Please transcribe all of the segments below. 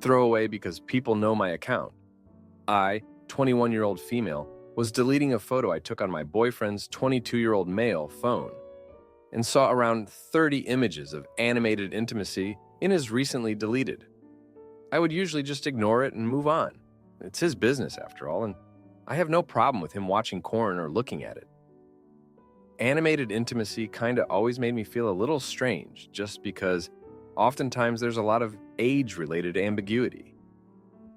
throw away because people know my account. I, 21-year-old female, was deleting a photo I took on my boyfriend's 22-year-old male phone and saw around 30 images of animated intimacy in his recently deleted. I would usually just ignore it and move on. It's his business after all, and I have no problem with him watching porn or looking at it. Animated intimacy kinda always made me feel a little strange just because oftentimes there's a lot of age-related ambiguity.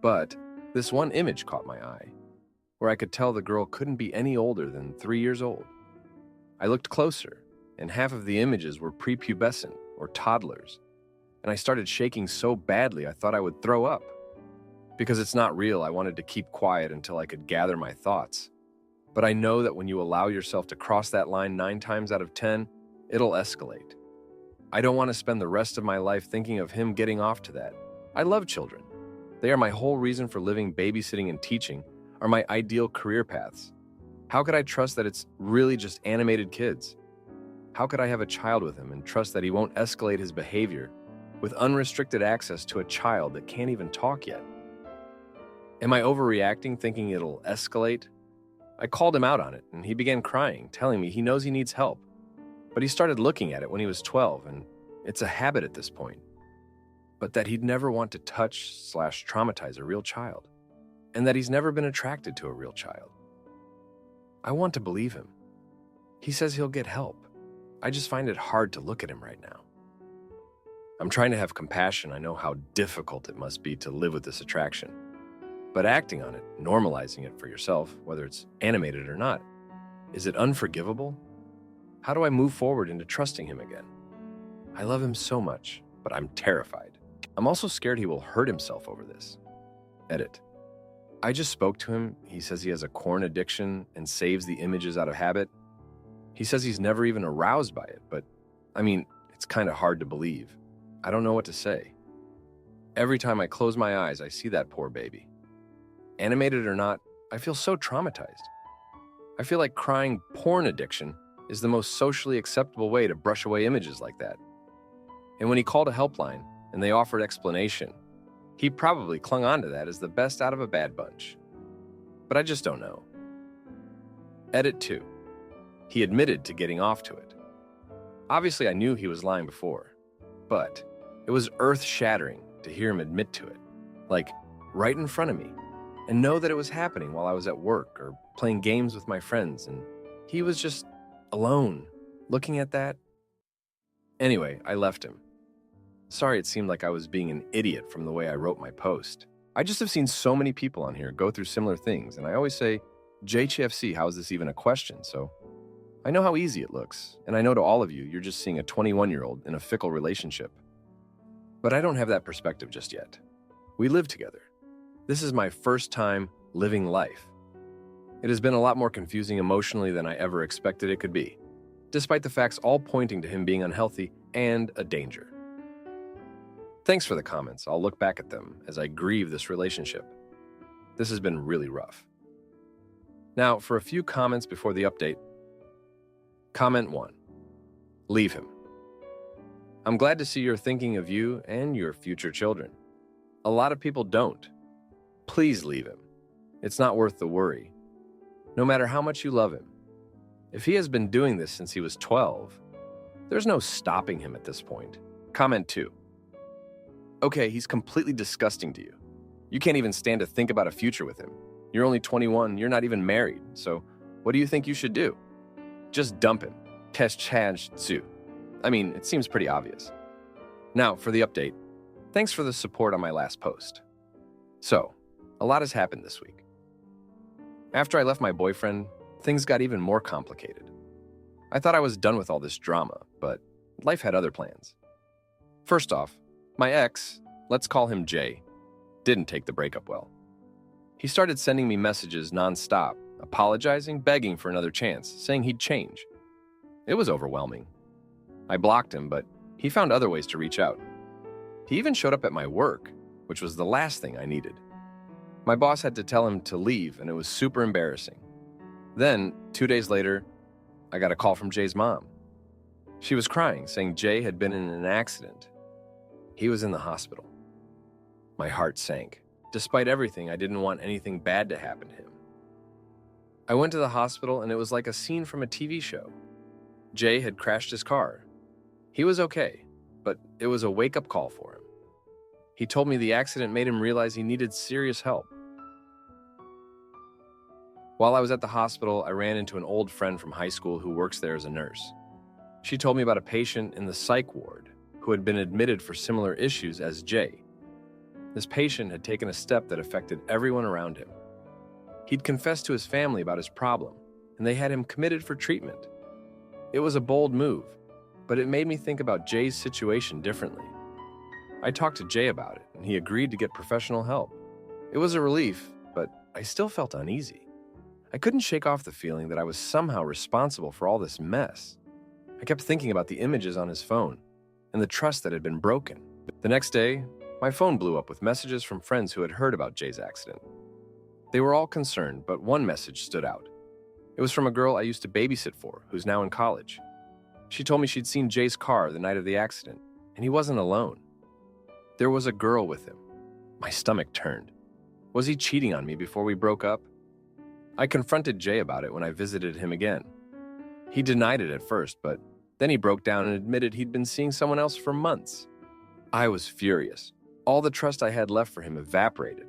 But this one image caught my eye, where I could tell the girl couldn't be any older than 3 years old. I looked closer, and half of the images were prepubescent or toddlers, and I started shaking so badly I thought I would throw up. Because it's not real, I wanted to keep quiet until I could gather my thoughts. But I know that when you allow yourself to cross that line 9 times out of 10, it'll escalate. I don't want to spend the rest of my life thinking of him getting off to that. I love children. They are my whole reason for living. Babysitting and teaching are my ideal career paths. How could I trust that it's really just animated kids? How could I have a child with him and trust that he won't escalate his behavior with unrestricted access to a child that can't even talk yet? Am I overreacting, thinking it'll escalate? I called him out on it, and he began crying, telling me he knows he needs help. But he started looking at it when he was 12, and it's a habit at this point. But that he'd never want to touch/traumatize a real child, and that he's never been attracted to a real child. I want to believe him. He says he'll get help. I just find it hard to look at him right now. I'm trying to have compassion. I know how difficult it must be to live with this attraction. But acting on it, normalizing it for yourself, whether it's animated or not, is it unforgivable? How do I move forward into trusting him again? I love him so much, but I'm terrified. I'm also scared he will hurt himself over this. Edit. I just spoke to him. He says he has a corn addiction and saves the images out of habit. He says he's never even aroused by it, but it's kind of hard to believe. I don't know what to say. Every time I close my eyes, I see that poor baby. Animated or not, I feel so traumatized. I feel like crying porn addiction is the most socially acceptable way to brush away images like that. And when he called a helpline and they offered explanation, he probably clung on to that as the best out of a bad bunch. But I just don't know. Edit 2. He admitted to getting off to it. Obviously, I knew he was lying before, but it was earth-shattering to hear him admit to it, like right in front of me, and know that it was happening while I was at work or playing games with my friends, and he was just alone, looking at that. Anyway, I left him. Sorry it seemed like I was being an idiot from the way I wrote my post. I just have seen so many people on here go through similar things, and I always say, JTFC, how is this even a question? So I know how easy it looks, and I know to all of you, you're just seeing a 21-year-old in a fickle relationship. But I don't have that perspective just yet. We live together. This is my first time living life. It has been a lot more confusing emotionally than I ever expected it could be, despite the facts all pointing to him being unhealthy and a danger. Thanks for the comments. I'll look back at them as I grieve this relationship. This has been really rough. Now, for a few comments before the update. Comment 1. Leave him. I'm glad to see you're thinking of you and your future children. A lot of people don't. Please leave him. It's not worth the worry. No matter how much you love him. If he has been doing this since he was 12, there's no stopping him at this point. Comment 2. Okay, he's completely disgusting to you. You can't even stand to think about a future with him. You're only 21, you're not even married, so what do you think you should do? Just dump him. It seems pretty obvious. Now, for the update. Thanks for the support on my last post. So, a lot has happened this week. After I left my boyfriend, things got even more complicated. I thought I was done with all this drama, but life had other plans. First off, my ex, let's call him Jay, didn't take the breakup well. He started sending me messages nonstop, apologizing, begging for another chance, saying he'd change. It was overwhelming. I blocked him, but he found other ways to reach out. He even showed up at my work, which was the last thing I needed. My boss had to tell him to leave, and it was super embarrassing. Then, 2 days later, I got a call from Jay's mom. She was crying, saying Jay had been in an accident. He was in the hospital. My heart sank. Despite everything, I didn't want anything bad to happen to him. I went to the hospital and it was like a scene from a TV show. Jay had crashed his car. He was okay, but it was a wake-up call for him. He told me the accident made him realize he needed serious help. While I was at the hospital, I ran into an old friend from high school who works there as a nurse. She told me about a patient in the psych ward who had been admitted for similar issues as Jay. This patient had taken a step that affected everyone around him. He'd confessed to his family about his problem, and they had him committed for treatment. It was a bold move, but it made me think about Jay's situation differently. I talked to Jay about it, and he agreed to get professional help. It was a relief, but I still felt uneasy. I couldn't shake off the feeling that I was somehow responsible for all this mess. I kept thinking about the images on his phone and the trust that had been broken. The next day, my phone blew up with messages from friends who had heard about Jay's accident. They were all concerned, but one message stood out. It was from a girl I used to babysit for, who's now in college. She told me she'd seen Jay's car the night of the accident, and he wasn't alone. There was a girl with him. My stomach turned. Was he cheating on me before we broke up? I confronted Jay about it when I visited him again. He denied it at first, but then he broke down and admitted he'd been seeing someone else for months. I was furious. All the trust I had left for him evaporated.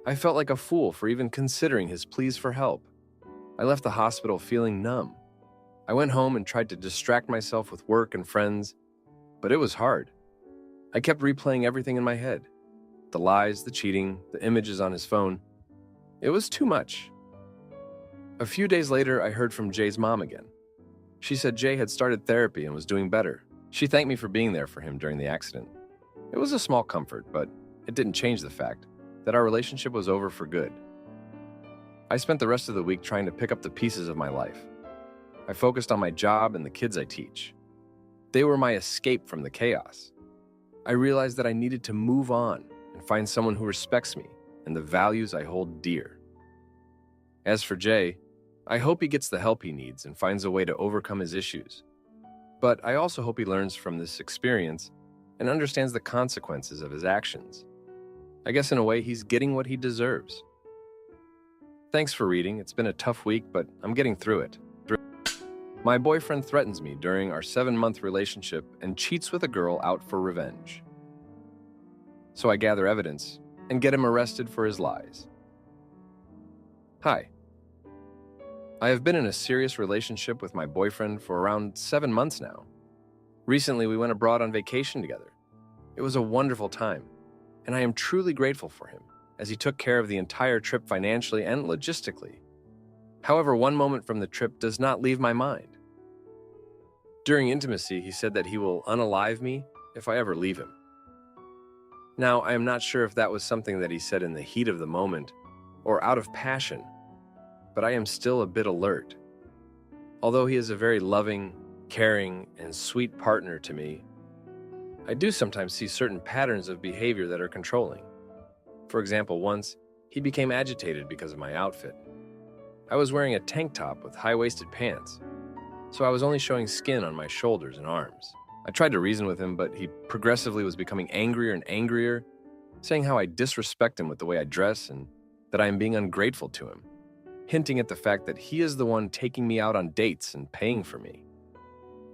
I felt like a fool for even considering his pleas for help. I left the hospital feeling numb. I went home and tried to distract myself with work and friends, but it was hard. I kept replaying everything in my head. The lies, the cheating, the images on his phone. It was too much. A few days later, I heard from Jay's mom again. She said Jay had started therapy and was doing better. She thanked me for being there for him during the accident. It was a small comfort, but it didn't change the fact that our relationship was over for good. I spent the rest of the week trying to pick up the pieces of my life. I focused on my job and the kids I teach. They were my escape from the chaos. I realized that I needed to move on and find someone who respects me and the values I hold dear. As for Jay, I hope he gets the help he needs and finds a way to overcome his issues. But I also hope he learns from this experience and understands the consequences of his actions. I guess in a way, he's getting what he deserves. Thanks for reading. It's been a tough week, but I'm getting through it. My boyfriend threatens me during our 7-month relationship and cheats with a girl out for revenge. So I gather evidence and get him arrested for his lies. Hi. I have been in a serious relationship with my boyfriend for around 7 months now. Recently, we went abroad on vacation together. It was a wonderful time, and I am truly grateful for him, as he took care of the entire trip financially and logistically. However, one moment from the trip does not leave my mind. During intimacy, he said that he will unalive me if I ever leave him. Now, I am not sure if that was something that he said in the heat of the moment or out of passion, but I am still a bit alert. Although he is a very loving, caring, and sweet partner to me, I do sometimes see certain patterns of behavior that are controlling. For example, once, he became agitated because of my outfit. I was wearing a tank top with high-waisted pants, so I was only showing skin on my shoulders and arms. I tried to reason with him, but he progressively was becoming angrier and angrier, saying how I disrespect him with the way I dress and that I am being ungrateful to him, hinting at the fact that he is the one taking me out on dates and paying for me.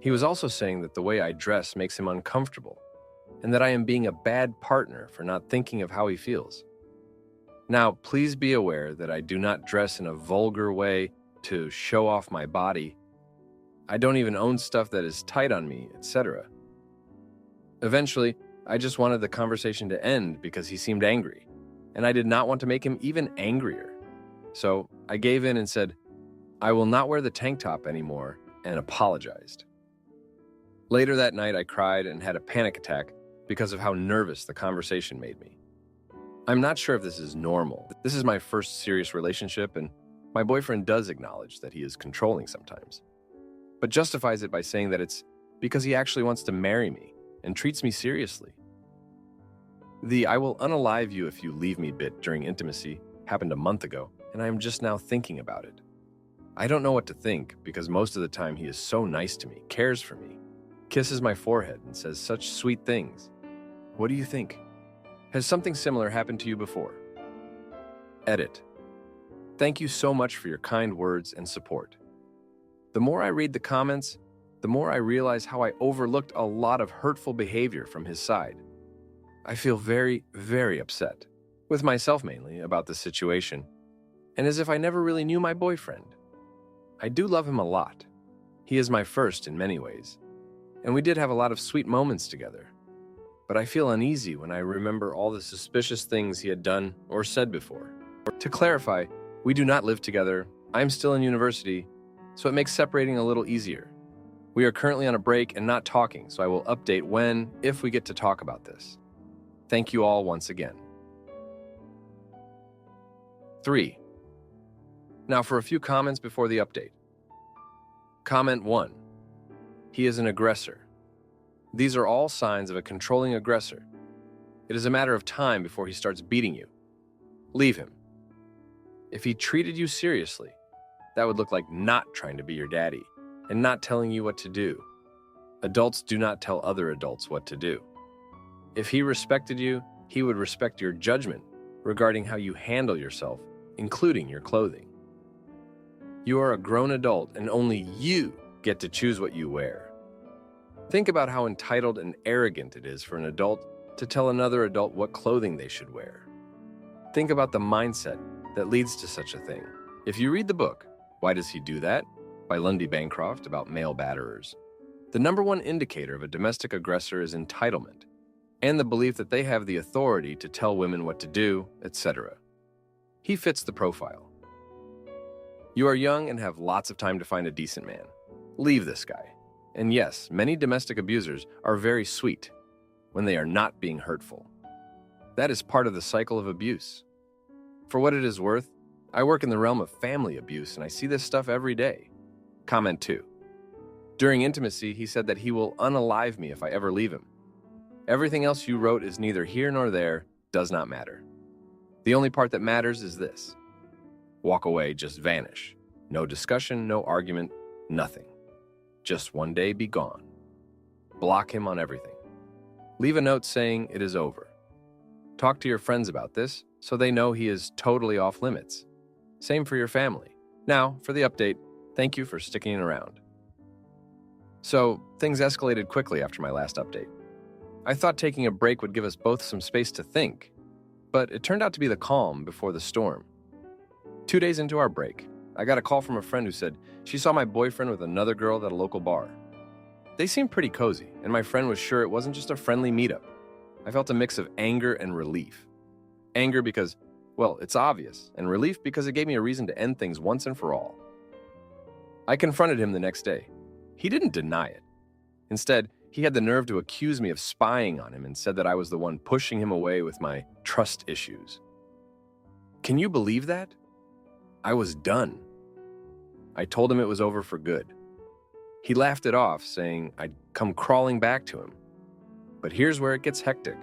He was also saying that the way I dress makes him uncomfortable, and that I am being a bad partner for not thinking of how he feels. Now, please be aware that I do not dress in a vulgar way to show off my body. I don't even own stuff that is tight on me, etc. Eventually, I just wanted the conversation to end because he seemed angry, and I did not want to make him even angrier. So I gave in and said, I will not wear the tank top anymore, and apologized. Later that night, I cried and had a panic attack because of how nervous the conversation made me. I'm not sure if this is normal. This is my first serious relationship, and my boyfriend does acknowledge that he is controlling sometimes, but justifies it by saying that it's because he actually wants to marry me and treats me seriously. The "I will unalive you if you leave me" bit during intimacy happened a month ago, and I am just now thinking about it. I don't know what to think because most of the time he is so nice to me, cares for me, kisses my forehead, and says such sweet things. What do you think? Has something similar happened to you before? Edit. Thank you so much for your kind words and support. The more I read the comments, the more I realize how I overlooked a lot of hurtful behavior from his side. I feel very, very upset, with myself mainly, about the situation, and as if I never really knew my boyfriend. I do love him a lot. He is my first in many ways, and we did have a lot of sweet moments together. But I feel uneasy when I remember all the suspicious things he had done or said before. To clarify, we do not live together, I'm still in university, so it makes separating a little easier. We are currently on a break and not talking, so I will update when, if we get to talk about this. Thank you all once again. 3. Now for a few comments before the update. Comment 1. He is an aggressor. These are all signs of a controlling aggressor. It is a matter of time before he starts beating you. Leave him. If he treated you seriously, that would look like not trying to be your daddy and not telling you what to do. Adults do not tell other adults what to do. If he respected you, he would respect your judgment regarding how you handle yourself, including your clothing. You are a grown adult and only you get to choose what you wear. Think about how entitled and arrogant it is for an adult to tell another adult what clothing they should wear. Think about the mindset that leads to such a thing. If you read the book, Why Does He Do That? By Lundy Bancroft about male batterers, the number one indicator of a domestic aggressor is entitlement and the belief that they have the authority to tell women what to do, etc. He fits the profile. You are young and have lots of time to find a decent man. Leave this guy. And yes, many domestic abusers are very sweet when they are not being hurtful. That is part of the cycle of abuse. For what it is worth, I work in the realm of family abuse and I see this stuff every day. Comment 2. During intimacy, he said that he will unalive me if I ever leave him. Everything else you wrote is neither here nor there, does not matter. The only part that matters is this. Walk away, just vanish. No discussion, no argument, nothing. Just one day be gone. Block him on everything. Leave a note saying it is over. Talk to your friends about this so they know he is totally off limits. Same for your family. Now, for the update, thank you for sticking around. So, things escalated quickly after my last update. I thought taking a break would give us both some space to think, but it turned out to be the calm before the storm. 2 days into our break, I got a call from a friend who said she saw my boyfriend with another girl at a local bar. They seemed pretty cozy, and my friend was sure it wasn't just a friendly meetup. I felt a mix of anger and relief. Anger because, well, it's obvious, and relief because it gave me a reason to end things once and for all. I confronted him the next day. He didn't deny it. Instead, he had the nerve to accuse me of spying on him and said that I was the one pushing him away with my trust issues. Can you believe that? I was done. I told him it was over for good. He laughed it off, saying I'd come crawling back to him. But here's where it gets hectic.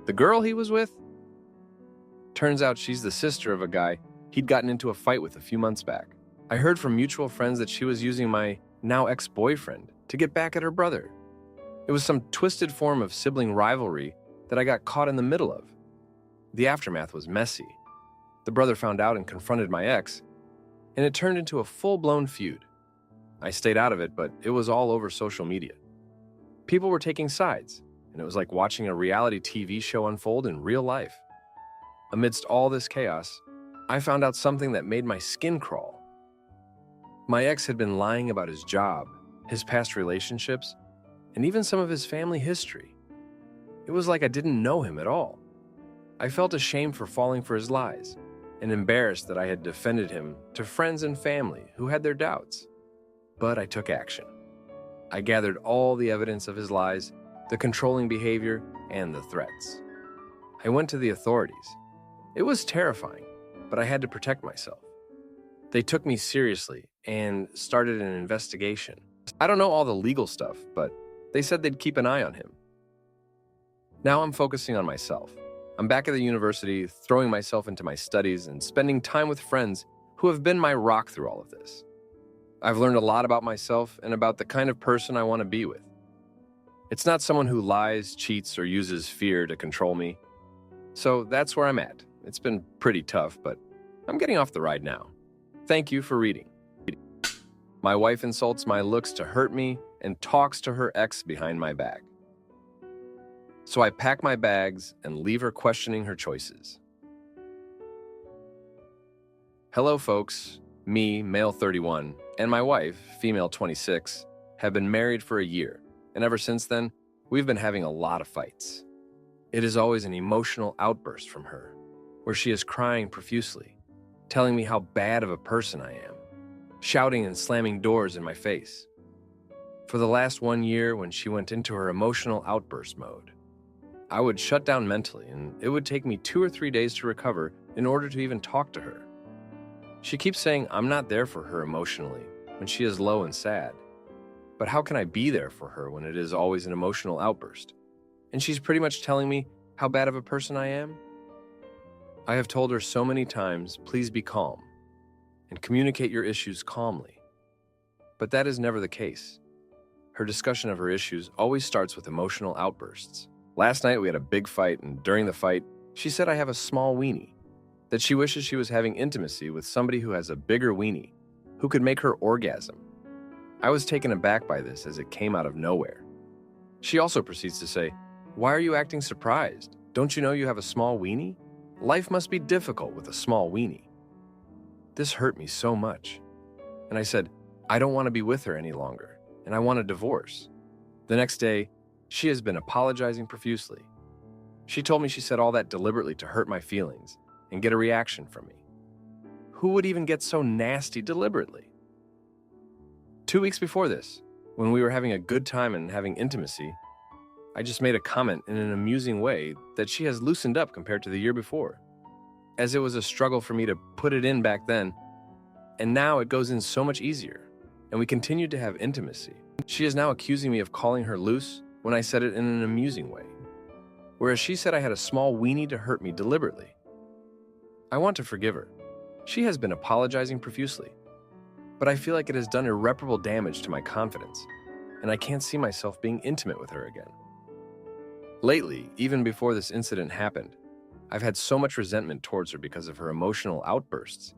The girl he was with? Turns out she's the sister of a guy he'd gotten into a fight with a few months back. I heard from mutual friends that she was using my now ex-boyfriend to get back at her brother. It was some twisted form of sibling rivalry that I got caught in the middle of. The aftermath was messy. The brother found out and confronted my ex, and it turned into a full-blown feud. I stayed out of it, but it was all over social media. People were taking sides, and it was like watching a reality TV show unfold in real life. Amidst all this chaos, I found out something that made my skin crawl. My ex had been lying about his job, his past relationships, and even some of his family history. It was like I didn't know him at all. I felt ashamed for falling for his lies, and embarrassed that I had defended him to friends and family who had their doubts. But I took action. I gathered all the evidence of his lies, the controlling behavior, and the threats. I went to the authorities. It was terrifying, but I had to protect myself. They took me seriously and started an investigation. I don't know all the legal stuff, but they said they'd keep an eye on him. Now I'm focusing on myself. I'm back at the university, throwing myself into my studies and spending time with friends who have been my rock through all of this. I've learned a lot about myself and about the kind of person I want to be with. It's not someone who lies, cheats, or uses fear to control me. So that's where I'm at. It's been pretty tough, but I'm getting off the ride now. Thank you for reading. My wife insults my looks to hurt me and talks to her ex behind my back. So I pack my bags and leave her questioning her choices. Hello, folks. Me, male 31, and my wife, female 26, have been married for a year, and ever since then, we've been having a lot of fights. It is always an emotional outburst from her, where she is crying profusely, telling me how bad of a person I am, shouting and slamming doors in my face. For the last 1 year, when she went into her emotional outburst mode, I would shut down mentally, and it would take me 2 or 3 days to recover in order to even talk to her. She keeps saying I'm not there for her emotionally when she is low and sad. But how can I be there for her when it is always an emotional outburst? And she's pretty much telling me how bad of a person I am? I have told her so many times, please be calm and communicate your issues calmly. But that is never the case. Her discussion of her issues always starts with emotional outbursts. Last night we had a big fight, and during the fight, she said I have a small weenie, that she wishes she was having intimacy with somebody who has a bigger weenie, who could make her orgasm. I was taken aback by this as it came out of nowhere. She also proceeds to say, why are you acting surprised? Don't you know you have a small weenie? Life must be difficult with a small weenie. This hurt me so much. And I said, I don't want to be with her any longer, and I want a divorce. The next day, she has been apologizing profusely. She told me she said all that deliberately to hurt my feelings and get a reaction from me. Who would even get so nasty deliberately? 2 weeks before this, when we were having a good time and having intimacy, I just made a comment in an amusing way that she has loosened up compared to the year before, as it was a struggle for me to put it in back then, and now it goes in so much easier, and we continued to have intimacy. She is now accusing me of calling her loose when I said it in an amusing way, whereas she said I had a small weenie to hurt me deliberately. I want to forgive her. She has been apologizing profusely, but I feel like it has done irreparable damage to my confidence, and I can't see myself being intimate with her again. Lately, even before this incident happened, I've had so much resentment towards her because of her emotional outbursts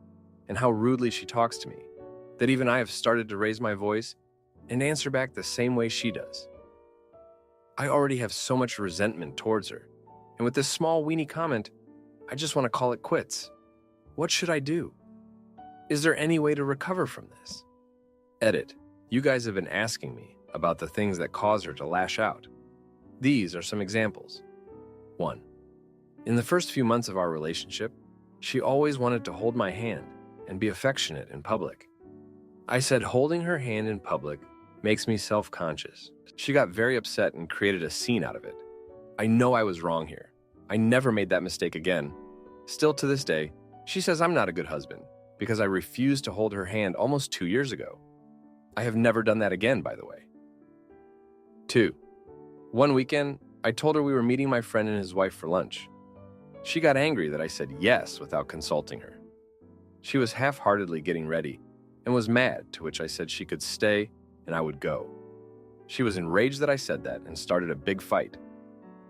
and how rudely she talks to me, that even I have started to raise my voice and answer back the same way she does. I already have so much resentment towards her, and with this small weenie comment, I just want to call it quits. What should I do? Is there any way to recover from this? Edit. You guys have been asking me about the things that cause her to lash out. These are some examples. 1. In the first few months of our relationship, she always wanted to hold my hand and be affectionate in public. I said holding her hand in public makes me self-conscious. She got very upset and created a scene out of it. I know I was wrong here. I never made that mistake again. Still to this day, she says I'm not a good husband because I refused to hold her hand almost 2 years ago. I have never done that again, by the way. 2. One weekend, I told her we were meeting my friend and his wife for lunch. She got angry that I said yes without consulting her. She was half-heartedly getting ready and was mad, to which I said she could stay and I would go. She was enraged that I said that and started a big fight.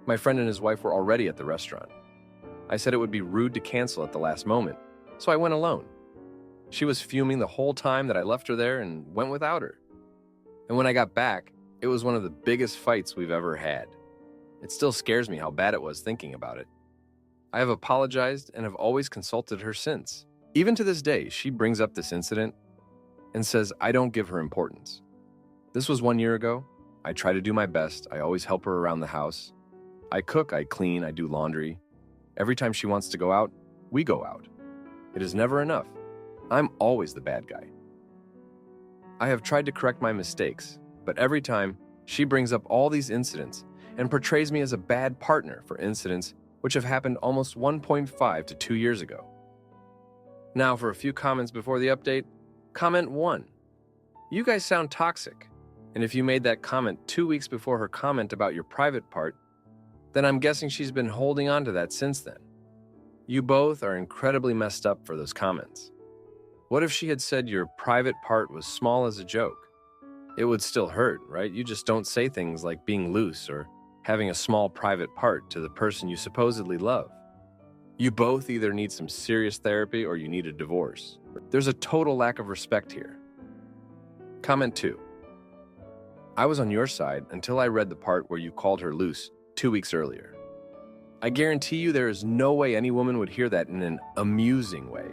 My friend and his wife were already at the restaurant. I said it would be rude to cancel at the last moment, so I went alone. She was fuming the whole time that I left her there and went without her. And when I got back, it was one of the biggest fights we've ever had. It still scares me how bad it was thinking about it. I have apologized and have always consulted her since. Even to this day, she brings up this incident and says I don't give her importance. This was 1 year ago. I try to do my best. I always help her around the house. I cook, I clean, I do laundry. Every time she wants to go out, we go out. It is never enough. I'm always the bad guy. I have tried to correct my mistakes, but every time, she brings up all these incidents and portrays me as a bad partner for incidents which have happened almost 1.5 to 2 years ago. Now for a few comments before the update. Comment 1. You guys sound toxic, and if you made that comment 2 weeks before her comment about your private part, then I'm guessing she's been holding on to that since then. You both are incredibly messed up for those comments. What if she had said your private part was small as a joke? It would still hurt, right? You just don't say things like being loose or having a small private part to the person you supposedly love. You both either need some serious therapy or you need a divorce. There's a total lack of respect here. Comment 2. I was on your side until I read the part where you called her loose 2 weeks earlier. I guarantee you there is no way any woman would hear that in an amusing way.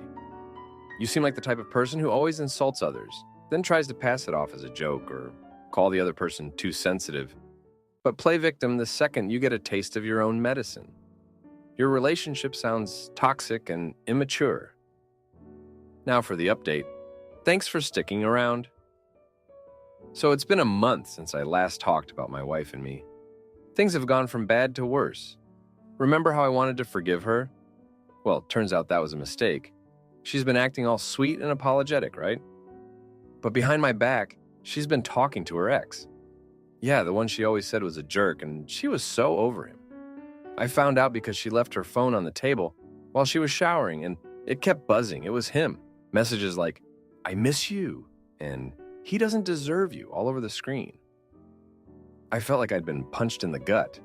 You seem like the type of person who always insults others, then tries to pass it off as a joke or call the other person too sensitive, but play victim the second you get a taste of your own medicine. Your relationship sounds toxic and immature. Now for the update. Thanks for sticking around. So it's been a month since I last talked about my wife and me. Things have gone from bad to worse. Remember how I wanted to forgive her? Well, turns out that was a mistake. She's been acting all sweet and apologetic, right? But behind my back, she's been talking to her ex. Yeah, the one she always said was a jerk, and she was so over him. I found out because she left her phone on the table while she was showering, and it kept buzzing. It was him. Messages like, "I miss you," and "He doesn't deserve you," all over the screen. I felt like I'd been punched in the gut.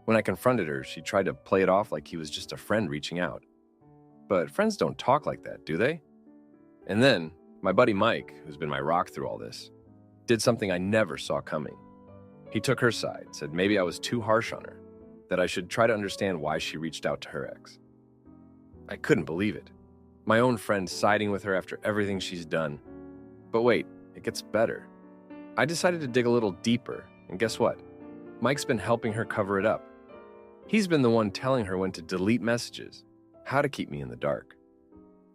When I confronted her, she tried to play it off like he was just a friend reaching out. But friends don't talk like that, do they? And then, my buddy Mike, who's been my rock through all this, did something I never saw coming. He took her side, said maybe I was too harsh on her, that I should try to understand why she reached out to her ex. I couldn't believe it. My own friend siding with her after everything she's done. But wait, it gets better. I decided to dig a little deeper, and guess what? Mike's been helping her cover it up. He's been the one telling her when to delete messages, how to keep me in the dark.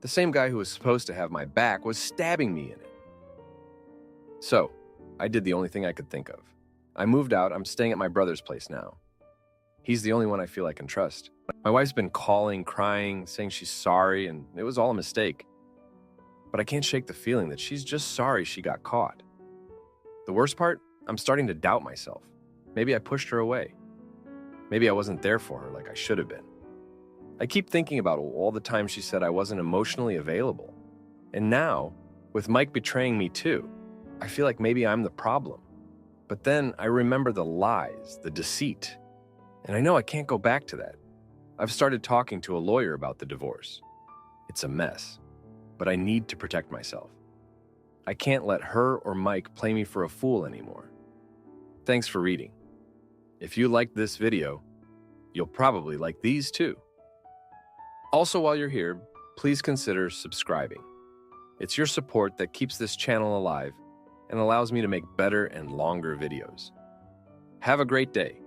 The same guy who was supposed to have my back was stabbing me in it. So, I did the only thing I could think of. I moved out. I'm staying at my brother's place now. He's the only one I feel I can trust. My wife's been calling, crying, saying she's sorry, and it was all a mistake. But I can't shake the feeling that she's just sorry she got caught. The worst part? I'm starting to doubt myself. Maybe I pushed her away. Maybe I wasn't there for her like I should have been. I keep thinking about all the times she said I wasn't emotionally available. And now, with Mike betraying me too, I feel like maybe I'm the problem. But then I remember the lies, the deceit, and I know I can't go back to that. I've started talking to a lawyer about the divorce. It's a mess, but I need to protect myself. I can't let her or Mike play me for a fool anymore. Thanks for reading. If you liked this video, you'll probably like these too. Also, while you're here, please consider subscribing. It's your support that keeps this channel alive and allows me to make better and longer videos. Have a great day.